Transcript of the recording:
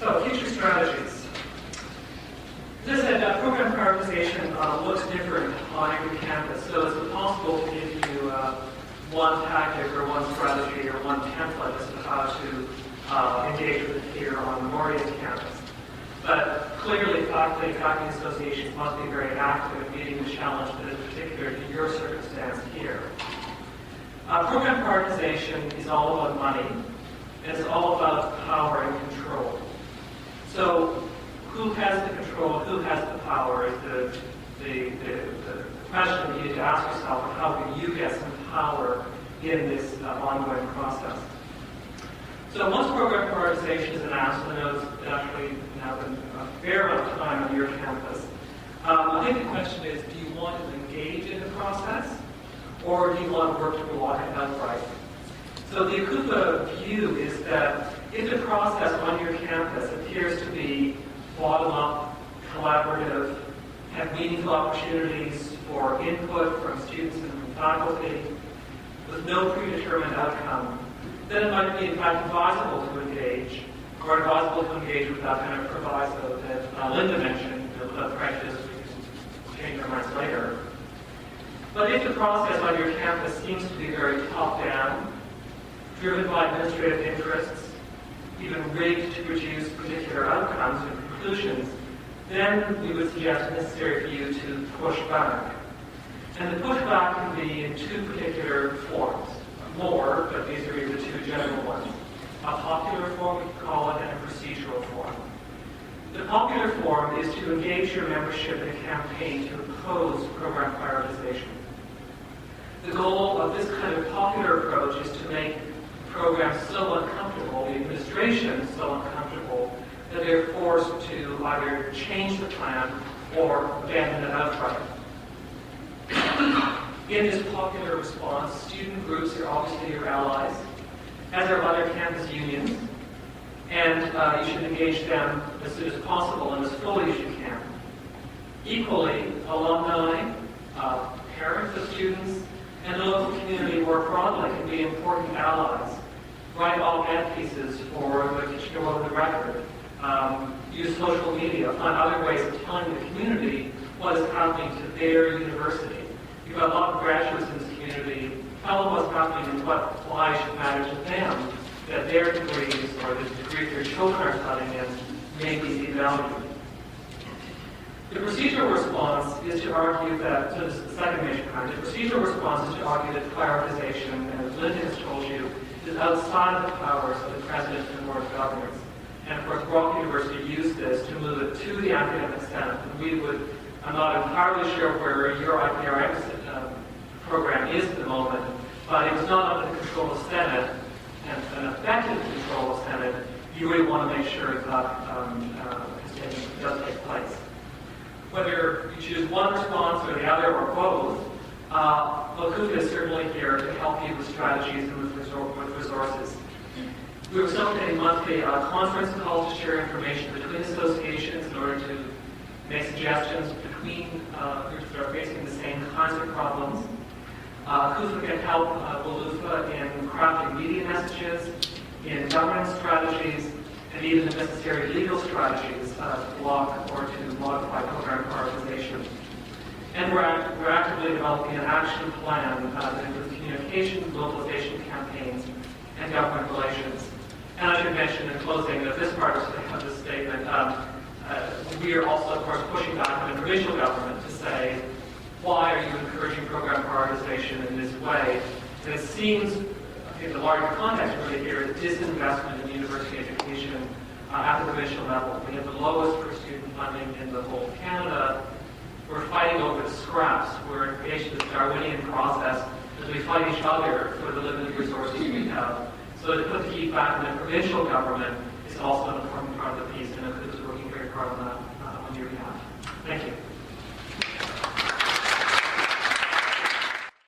So, future strategies. As I said, program prioritization looks different on every campus. So it's impossible to give you one tactic or one strategy or one template as to how to engage with the peer on Memoria's campus. But clearly, faculty associations must be very active in meeting the challenge that is particular to your circumstance here. Program prioritization is all about money, and it's all about power and control. So, who has the control, who has the power is the question you need to ask yourself, and how can you get some power in this ongoing process. So once program prioritization is announced, and I know it's actually now been a fair amount of time on your campus, I think the question is, do you want to engage in the process, or do you want to work to block it outright? So the Akufa view is that if the process on your campus appears to be bottom-up, collaborative, have meaningful opportunities for input from students and from faculty, with no predetermined outcome, then it might be in fact advisable to engage, or advisable to engage with that kind of proviso that Linda mentioned, without prejudice, we can change our minds later. But if the process on your campus seems to be very top-down, driven by administrative interests, even rigged to produce particular outcomes and conclusions, then we would suggest it's necessary for you to push back. And the pushback can be in two particular forms. More, but these are the two general ones. A popular form, we call it, and a procedural form. The popular form is to engage your membership in a campaign to oppose program prioritization. The goal of this kind of popular approach is to make programs so uncomfortable, the administration so uncomfortable, that they're forced to either change the plan or abandon it outright. In this popular response, student groups are obviously your allies, as are other campus unions, and you should engage them as soon as possible and as fully as you can. Equally, alumni, parents of students, and the local community more broadly can be important allies. Write op-ed pieces for the Kitchener World of the Record. Use social media, find other ways of telling the community what is happening to their university. You've got a lot of graduates in this community. Tell them what's happening and why it should matter to them that their degrees or the degree their children are studying in may be devalued. The procedural response is to argue that, so this is the second major kind, the procedural response is to argue that prioritization, as Linda has told you, is outside of the powers of the President and Board of Governors. And of course, Brock University used this to move it to the Academic Senate. And I'm not entirely sure where your IPRM program is at the moment, but it was not under the control of Senate, and an effective control of Senate. You really want to make sure that extension does take place. Whether you choose one response or the other or both, Akufa is certainly here to help you with strategies and with resources. We are facilitating monthly conference calls to share information between associations in order to make suggestions between groups that are facing the same kinds of problems. Akufa can help WLUFA in crafting media messages, in governance strategies, and even the necessary legal strategies to block or to modify program prioritization. And we're actively developing an action plan that includes communication, mobilization campaigns, and government relations. And I should mention in closing that this part of this statement, we are also, of course, pushing back on the provincial government to say, why are you encouraging program prioritization in this way? And it seems, in the larger context really here, that disinvestment in university education at the provincial level. We have the lowest per student funding in the whole of Canada. We're fighting over the scraps. We're engaged in this Darwinian process as we fight each other for the limited resources we have. So to put the heat back in the provincial government is also an important part of the piece, and Akufa is working very hard on that.